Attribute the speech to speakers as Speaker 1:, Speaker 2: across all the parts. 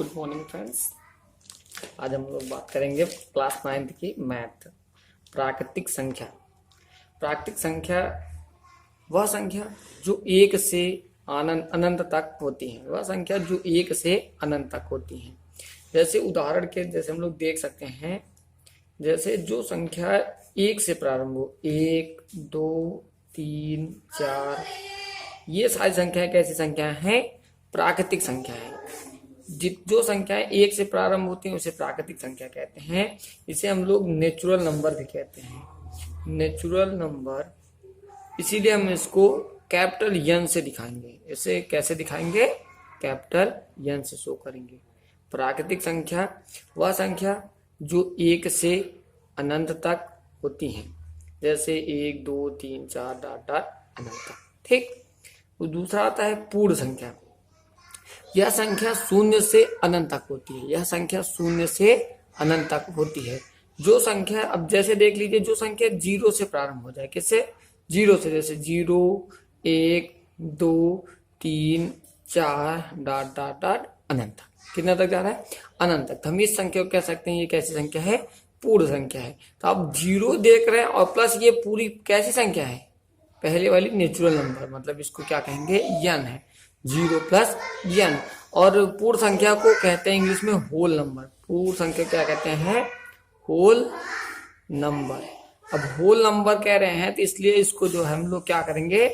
Speaker 1: Good morning friends. आज हम लोग बात करेंगे क्लास 9th की मैथ प्राकृतिक संख्या। प्राकृतिक संख्या वह संख्या जो एक से अनंत तक होती है, वह संख्या जो एक से अनंत तक होती है। जैसे उदाहरण के जैसे हम लोग देख सकते हैं, जैसे जो संख्या एक से प्रारंभ हो, 1 2 3 4, ये सारी संख्याएं कैसी संख्याएं हैं? प्राकृतिक संख्या है। जो संख्याएं एक से प्रारंभ होती हैं उसे प्राकृतिक संख्या कहते हैं। इसे हम लोग नेचुरल नंबर भी कहते हैं, नेचुरल नंबर। इसीलिए हम इसको कैपिटल एन से दिखाएंगे। इसे कैसे दिखाएंगे? कैपिटल एन से शो करेंगे। प्राकृतिक संख्या वह संख्या जो एक से अनंत तक होती है, जैसे 1 2 3 4 डॉट डॉट अनंत तक। ठीक। तो दूसरा आता है पूर्ण संख्या। यह संख्या शून्य से अनंत तक होती है। यह संख्या शून्य से अनंत तक होती है। जो संख्या, अब जैसे देख लीजिए, जो संख्या 0 से प्रारंभ हो जाए, किससे? 0 से, जैसे 0 1 2 3 4 डॉट डॉट डॉट अनंत तक। कितना तक जा रहा है? अनंत तक। हम इस संख्या को कह सकते हैं ये कैसी संख्या है? पूर्ण संख्या है। तो आप 0 देख रहे हैं और प्लस ये पूरी कैसी संख्या है? पहले वाली नेचुरल नंबर, मतलब इसको क्या कहेंगे? एन है। 0 प्लस एन। और पूर्ण संख्या को कहते हैं इंग्लिश में होल नंबर। पूर्ण संख्या क्या कहते हैं? Whole number. अब होल नंबर कह रहे हैं तो इसलिए इसको जो हम लोग क्या करेंगे,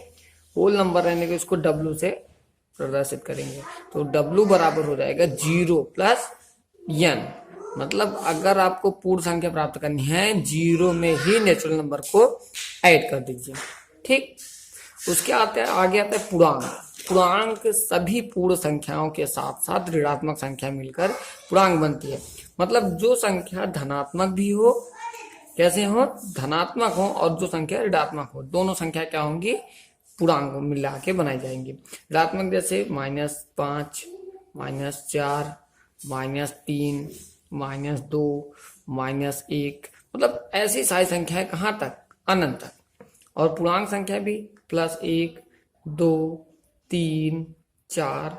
Speaker 1: होल नंबर रहने को इसको W से प्रदर्शित करेंगे। तो W बराबर हो जाएगा 0 प्लस एन। मतलब अगर आपको पूर्ण संख्या प्राप्त करनी है, 0 में ही नेचुरल नंबर को ऐड कर दीजिए। ठीक। उसके आगे आता है पूर्णांक। पूर्णांक सभी पूर्ण संख्याओं के साथ साथ ऋणात्मक संख्या मिलकर पूर्णांक बनती है। मतलब जो संख्या धनात्मक भी हो, कैसे हो? धनात्मक हो, और जो संख्या ऋणात्मक हो, दोनों संख्या क्या होंगी? पूर्णांक मिला के बनाई जाएंगी। ऋणात्मक जैसे -5 -4 -3 -2 -1, मतलब ऐसी सारी संख्याएं कहाँ तक? अनंत तक। और पूर्णांक संख्या भी +1 2 3 4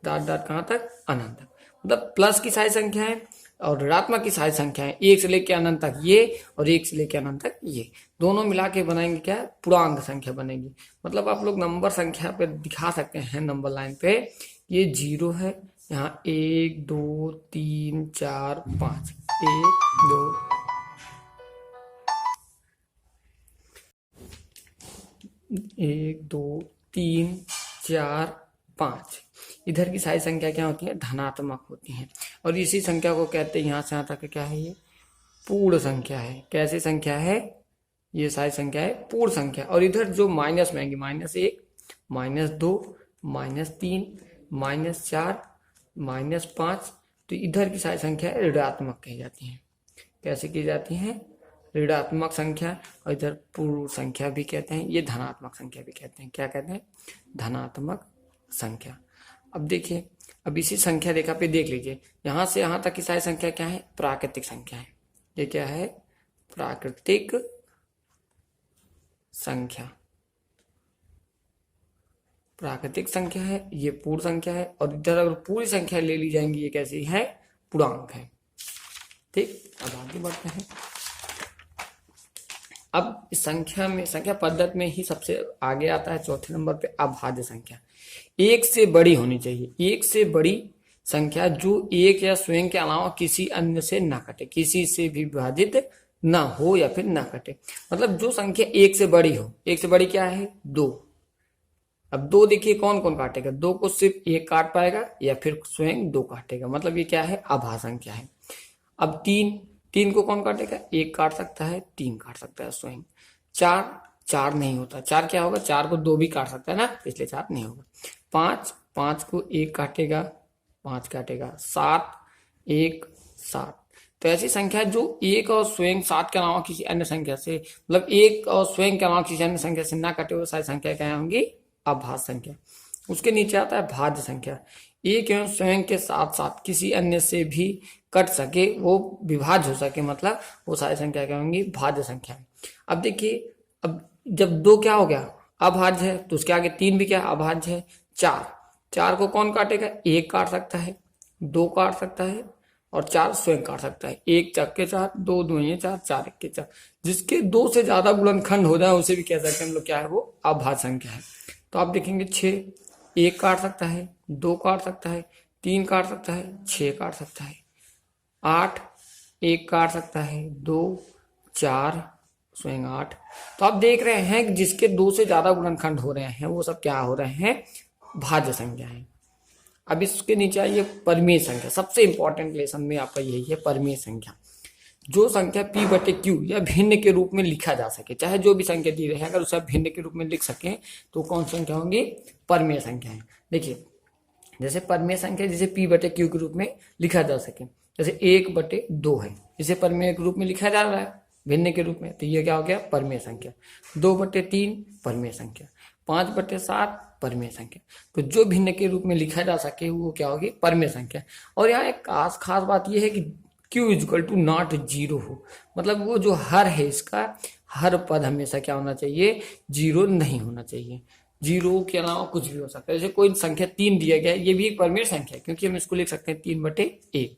Speaker 1: डॉट डॉट कहाँ तक? अनंत तक। मतलब प्लस की सारी संख्याएं और ऋणात्मक की सारी संख्याएं, 1 से लेकर अनंत तक ये, और 1 से लेकर अनंत तक ये, दोनों मिला के बनाएंगे क्या? पूर्णांक संख्या बनेगी। मतलब आप लोग नंबर संख्या पे दिखा सकते हैं, नंबर लाइन पे ये 0 है, यहाँ 1 2 3 4 5, 1 2 1 2 3 4 5। इधर की सारी संख्या क्या होती है? धनात्मक होती हैं। और इसी संख्या को कहते हैं, यहाँ से यहाँ तक क्या है? ये पूर्ण संख्या है। कैसी संख्या है? ये सारी संख्या है पूर्ण संख्या। और इधर जो माइनस में आएंगी, -1 -2 -3 -4 -5, तो इधर की सारी संख्या ऋणात्मक कही जाती हैं। कैसे की जाती हैं? ऋणात्मक संख्या। और इधर पूर्ण संख्या भी कहते हैं, ये धनात्मक संख्या भी कहते हैं। क्या कहते हैं? धनात्मक संख्या। अब देखिए, अब इसी संख्या रेखा पे देख लीजिए, यहां से यहां तक की सारी संख्या क्या है? प्राकृतिक संख्या है। ये क्या है? प्राकृतिक संख्या। प्राकृतिक संख्या है, ये पूर्ण संख्या है। और इधर अगर पूरी संख्या ले ली जाएंगी, ये कैसी है? पूर्णांक है। ठीक। अब आगे बढ़ते हैं। अब इस संख्या में, संख्या पद्धति में ही सबसे आगे आता है चौथे नंबर पे अभाज्य संख्या। एक से बड़ी होनी चाहिए। एक से बड़ी संख्या जो एक या स्वयं के अलावा किसी अन्य से ना कटे, किसी से भी विभाजित ना हो या फिर ना कटे। मतलब जो संख्या एक से बड़ी हो। एक से बड़ी क्या है? 2। अब 2 देखिए कौन कौन काटेगा? 2 को सिर्फ 1 काट पाएगा या फिर स्वयं 2 काटेगा। मतलब ये क्या है? अभाज्य संख्या है। अब 3 को कौन काटेगा? 1 काट सकता है, 3 काट सकता है स्वयं। 4 नहीं होता। 4 क्या होगा? 4 को 2 भी काट सकता है ना, इसलिए 4 नहीं होगा। 5 को 1 काटेगा, 5 काटेगा। 7 1 7। तो ऐसी संख्या जो 1 और स्वयं 7 के अलावा किसी अन्य संख्या से, मतलब 1 और स्वयं के अलावा किसी अन्य संख्या से ना कटे, वो सारी संख्या क्या होंगी? अभाज्य संख्या। उसके नीचे आता है भाज्य संख्या। एक एवं स्वयं के साथ साथ किसी अन्य से भी कट सके, वो विभाज्य हो सके, मतलब वो सारी संख्या क्या होंगी? भाज्य संख्या। अब देखिए, अब जब 2 क्या हो गया? अभाज्य है, तो उसके आगे 3 भी क्या? अभाज्य है। 4 को कौन काटेगा? 1 काट सकता है, 2 काट सकता है और 4 स्वयं काट सकता है। 1 चक्के 4, 2 दुइये 4, 4 इक्के 4। जिसके 2 से ज्यादा गुणनखंड हो जाए उसे भी कह सकते हैं हम लोग क्या है, वो अभाज्य संख्या है। तो आप देखेंगे 6 1 काट सकता है, 2 काट सकता है, 3 काट सकता है, 6 काट सकता है, 8 1 काट सकता है, 2 4 स्वयं 8। तो आप देख रहे हैं कि जिसके 2 से ज्यादा गुणनखंड हो रहे हैं वो सब क्या हो रहे हैं, भाज्य संख्या है। अब इसके नीचे आइए परिमेय संख्या। सबसे इंपॉर्टेंट लेसन में आपका यही है, परिमेय संख्या। जो संख्या p बटे q या भिन्न के रूप में लिखा जा सके, चाहे जो भी संख्या दी रही है, अगर उसे आप भिन्न के रूप में लिख सके तो कौन सी संख्या होंगी, परिमेय संख्या है। देखिए जैसे परिमेय संख्या जिसे p बटे q के रूप में लिखा जा सके, जैसे 1/2 है, इसे परिमेय के रूप में लिखा जा रहा है भिन्न के रूप में, तो ये क्या हो गया, परिमेय संख्या। 2/3 परिमेय संख्या, 5/7 परिमेय संख्या। तो जो भिन्न के रूप में लिखा जा सके वो क्या होगी, परिमेय संख्या। और यहाँ एक खास बात यह है कि q इक्वल टू नॉट 0 हो, मतलब वो जो हर है इसका हर पद हमेशा क्या होना चाहिए, 0 नहीं होना चाहिए। 0 के अलावा कुछ भी हो सकता है। जैसे कोई संख्या 3 दिया गया है, ये भी एक परिमेय संख्या है क्योंकि हम इसको लिख सकते हैं 3/1।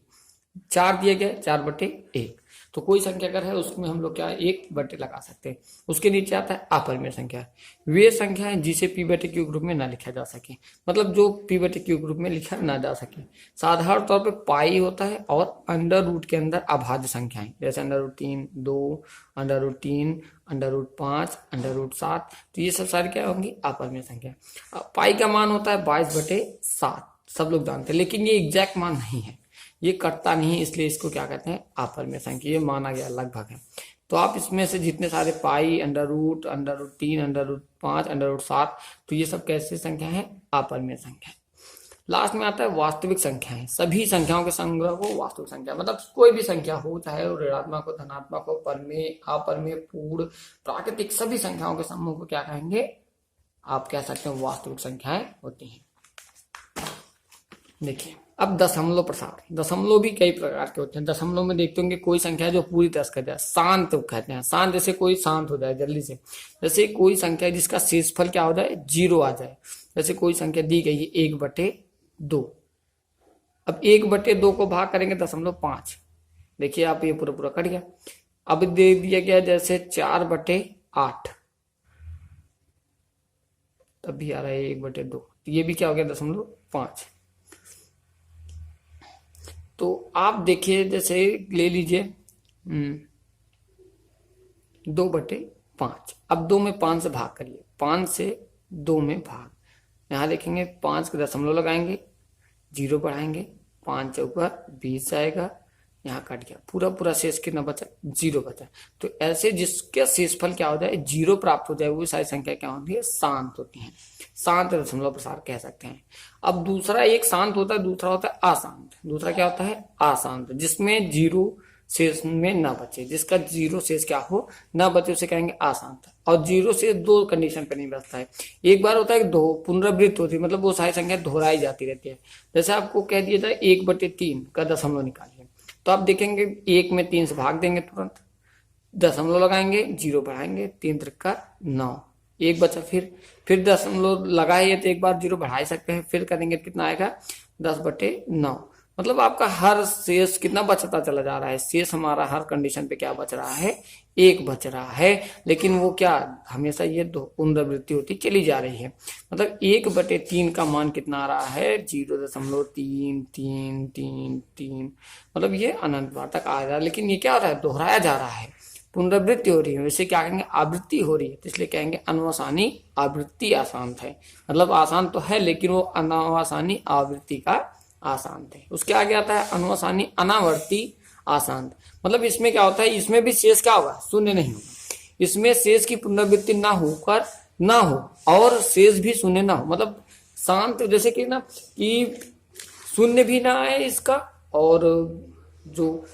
Speaker 1: 4 दिया गया 4/1। तो कोई संख्या अगर है उसमें हम लोग क्या 1 लगा सकते हैं। उसके नीचे आता है अपरिमेय संख्या। वे संख्या है जिसे p बटे q ग्रुप में ना लिखा जा सके, मतलब जो p बटे q ग्रुप में लिखा ना जा सके। साधारण तौर पे पाई होता है और अंडर रूट के अंदर अभाज्य संख्याएं, जैसे √3 2, √3 √5 √7। तो ये सब सारी क्या होंगी, अपरिमेय संख्या। पाई का मान होता है 22/7, सब लोग जानते हैं, लेकिन ये एग्जैक्ट मान नहीं है, ये कटता नहीं, इसलिए इसको क्या कहते हैं, अपरिमेय संख्या। ये माना गया लगभग है। तो आप इसमें से जितने सारे पाई, √, √3 √5 √7, तो ये सब कैसी संख्या है, अपरिमेय संख्या। लास्ट में आता है वास्तविक संख्याएं। सभी संख्याओं के संग्रह को वास्तविक संख्या, मतलब कोई भी संख्या हो, चाहे वो ऋणात्मक हो, धनात्मक हो, परिमेय, अपरिमेय, पूर्ण, प्राकृतिक, सभी संख्याओं के समूह को क्या कहेंगे, आप कह सकते हैं वास्तविक संख्याएं होती हैं। देखिए अब दशमलव प्रसार। दशमलव भी कई प्रकार के होते हैं। दशमलव में देखते होंगे कोई संख्या जो पूरी तरह से जाए, शांत कहते हैं। शांत जैसे कोई शांत हो जाए जल्दी से, जैसे कोई संख्या जिसका शेषफल क्या हो जाए, 0 आ जाए। जैसे कोई संख्या दी गई है 1/2, अब 1/2 को भाग करेंगे 0.5, देखिए आप ये पूरा कट गया। अब दे दिया गया जैसे 4/8, तब भी आ रहा है 1/2, ये भी क्या हो गया 0.5। तो आप देखिए जैसे ले लीजिए 2/5। अब 2 में 5 से भाग करिए, 5 से 2 में भाग। यहाँ देखेंगे 5 के दशमलव लगाएंगे, 0 बढ़ाएंगे, 5 चौका 20 आएगा, यहाँ कट गया। पूरा शेष कितना बचा, 0 बचा। तो ऐसे जिसके शेषफल क्या हो जाए, 0 प्राप्त हो जाए, वो सारी संख्या क्या होती है, शांत होती है। शांत दशमलव प्रसार कह सकते हैं। अब दूसरा एक शांत होता है, दूसरा होता है अशांत। दूसरा क्या होता है, अशांत, जिसमें 0 शेष में ना बचे, जिसका 0 शेष क्या हो ना बचे, उसे कहेंगे अशांत। और 0 से 2 कंडीशन पर नहीं बचता है। एक बार होता है कि 2 पुनरावृत्त होती है, मतलब वो सारी संख्या दोहराई जाती रहती है। जैसे आपको कह दिया जाए 1/3 का दशमलव निकालिए, तो आप देखेंगे 1 में 3 से भाग देंगे, तुरंत दशमलव लगाएंगे, 0 बढ़ाएंगे, 3 त्रिका 9, 1 बचा। फिर दशमलव लगाए तो एक बार 0 बढ़ा सकते हैं, फिर करेंगे कितना आएगा, 10/9। मतलब आपका हर शेष कितना बचता चला जा रहा है, शेष हमारा हर कंडीशन पे क्या बच रहा है, 1 बच रहा है। लेकिन वो क्या हमेशा ये पुनरावृत्ति होती चली जा रही है। मतलब 1/3 का मान कितना आ रहा है, 0.33333, मतलब ये अनंत बार तक आ रहा है। लेकिन ये क्या हो रहा है, दोहराया जा रहा है, पुनरावृत्ति हो रही है, इसे क्या कहेंगे, आवृत्ति हो रही है। तो इसलिए कहेंगे अनुवसानी आवृत्ति आशांत है। मतलब आसान तो है लेकिन वो अनुवसानी आवृत्ति का आशांत है। उसके आगे आता है अनुवसानी अनावर्ती आशांत। मतलब इसमें क्या होता है, इसमें भी शेष क्या होगा, शून्य नहीं होगा। इसमें शेष की पुनरावृत्ति ना होकर ना हो और शेष भी शून्य ना हो, मतलब शांत, जैसे कि ना कि शून्य भी ना आए इसका, और जो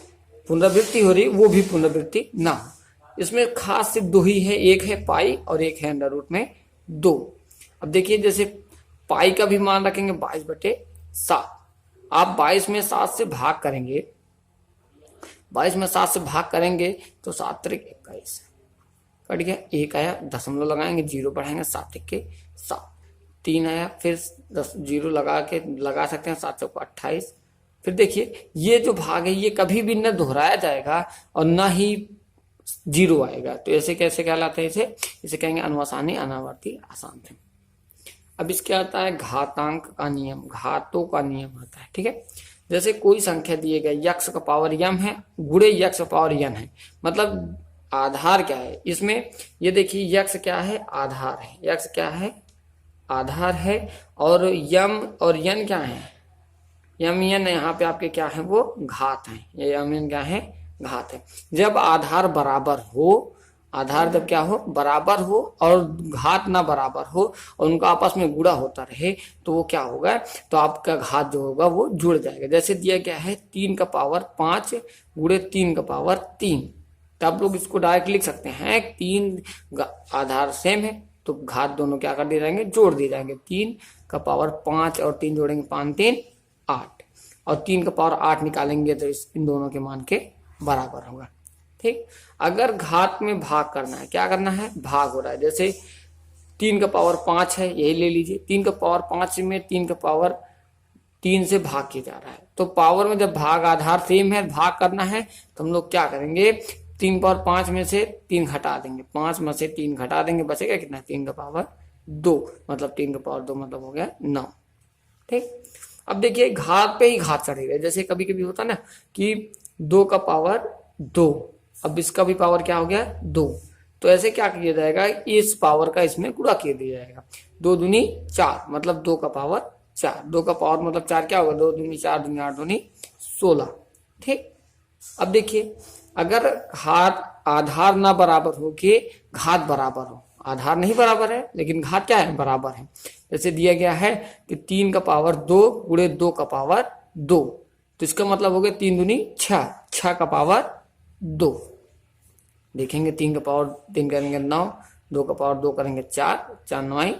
Speaker 1: पुनरावृत्ति हो रही वो भी पुनरावृत्ति ना हो। इसमें खास सिर्फ 2 ही है, एक है पाई और एक है √2। अब देखिए जैसे पाई का भी मान रखेंगे 22/7। आप 22 में 7 से भाग करेंगे, 22 में 7 से भाग करेंगे तो 7 त्रिक 21 कट गया, 1 आया, दशमलव लगाएंगे, 0 बढ़ाएंगे, 7 त्रिक 7, 3 आया, फिर 0 लगा सकते हैं, 7 चौका 28, फिर देखिए ये जो भाग है ये कभी भी न दोहराया जाएगा और न ही जीरो आएगा, तो ऐसे कैसे कहलाते हैं इसे? इसे कहेंगे अनुआसानी अनावर्ती असांख्य। अब इसके आता है घातांक का नियम, घातों का नियम आता है, ठीक है। जैसे कोई संख्या दिए गए यक्ष का पावर यम है गुणे यक्ष का पावर यन है, मतलब आधार क्या है इसमें? ये देखिए यक्ष क्या है? आधार है। यक्ष क्या है? आधार है। और यम और यन क्या है? यम यन यहाँ पे आपके क्या है? वो घात है। ये यम यन क्या है? घात है। जब आधार बराबर हो, आधार जब क्या हो? बराबर हो और घात ना बराबर हो और उनका आपस में गुणा होता रहे, तो वो क्या होगा? तो आपका घात जो होगा वो जुड़ जाएगा। जैसे दिया गया है 3 का पावर 5 गुणे 3 का पावर 3, तो आप लोग इसको डायरेक्ट लिख सकते हैं 3 आधार सेम है तो घात दोनों क्या कर दिए जाएंगे? जोड़ दिए जाएंगे। 3 का पावर 5 और 3 जोड़ेंगे 5 3 8, और 3 का पावर 8 निकालेंगे तो इन दोनों के मान के बराबर होगा, ठीक। अगर घात में भाग करना है, क्या करना है? भाग हो रहा है। जैसे 3 का पावर 5 है, यही ले लीजिए। 3 का पावर 5 में 3 का पावर 3 से भाग किया जा रहा है, तो पावर में जब भाग आधार सेम है, भाग करना है, तो हम लोग क्या करेंगे? 3 पावर 5 में से 3 घटा देंगे, 5 में से 3 घटा देंगे, बचेगा कितना? 3 का पावर 2, मतलब 3 का पावर 2 मतलब हो गया 9, ठीक। अब देखिए घात पे ही घात चढ़ेगा। जैसे कभी कभी होता ना कि 2 का पावर 2, अब इसका भी पावर क्या हो गया? 2, तो ऐसे क्या किया जाएगा? इस पावर का इसमें गुणा किया दिया जाएगा। 2 दूनी 4 मतलब 2 का पावर 4, 2 का पावर मतलब 4 क्या होगा? 2 दूनी 4 दूनी 8 दूनी 16, ठीक। अब देखिए अगर घात आधार ना बराबर हो के घात बराबर हो, आधार नहीं बराबर है लेकिन घात क्या है? बराबर है। जैसे दिया गया है कि 3 का पावर 2 गुणे 2 का पावर 2, तो इसका मतलब हो गया 3 दूनी 6, 6 का पावर 2। देखेंगे 3 का पावर 3 करेंगे 9, 2 का पावर 2 करेंगे 4, 4 9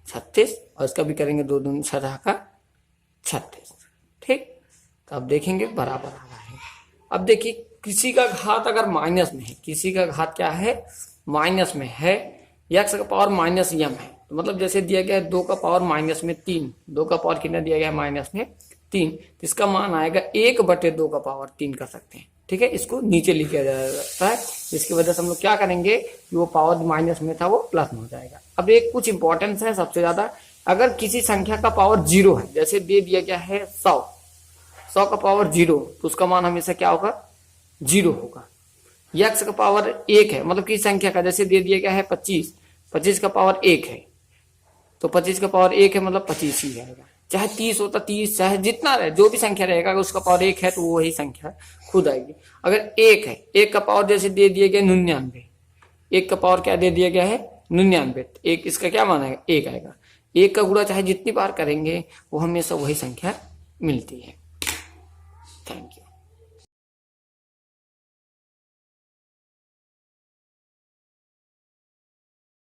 Speaker 1: 36, और इसका भी करेंगे 2 दूनी 6 का 36, ठीक। तो अब देखेंगे बराबर आ रहा है। अब देखिए किसी का घात अगर माइनस में है, किसी का घात क्या है? माइनस में है, यक्ष का पावर माइनस यम है, तो मतलब जैसे दिया गया है 2 का पावर माइनस में 3, 2 का पावर कितना दिया गया है? माइनस में 3, तो इसका मान आएगा 1/2 का पावर 3 कर सकते हैं, ठीक है। इसको नीचे लिखा जाता है, जिसकी वजह से हम लोग क्या करेंगे कि वो पावर माइनस में था वो प्लस में हो जाएगा। अब एक कुछ इंपॉर्टेंस है सबसे ज्यादा, अगर किसी संख्या का पावर 0 है, जैसे दे दिया गया है 100 का पावर 0, तो उसका मान हमेशा क्या होगा? 0 होगा। यक्ष का पावर 1 है, मतलब किसी संख्या का, जैसे दे दिया गया है 25 का पावर 1 है, तो 25 का पावर 1 है मतलब 25 ही आएगा। चाहे 30 होता 30, चाहे जितना रहे, जो भी संख्या रहेगा अगर उसका पावर 1 है तो वही संख्या खुद आएगी। अगर 1 है, 1 का पावर जैसे दे दिया गया 99, 1 का पावर क्या दे दिया गया है? 99, एक इसका क्या मान आएगा? 1 आएगा। 1 का गुणा चाहे जितनी बार करेंगे वो हमेशा वही संख्या मिलती है। Thank you.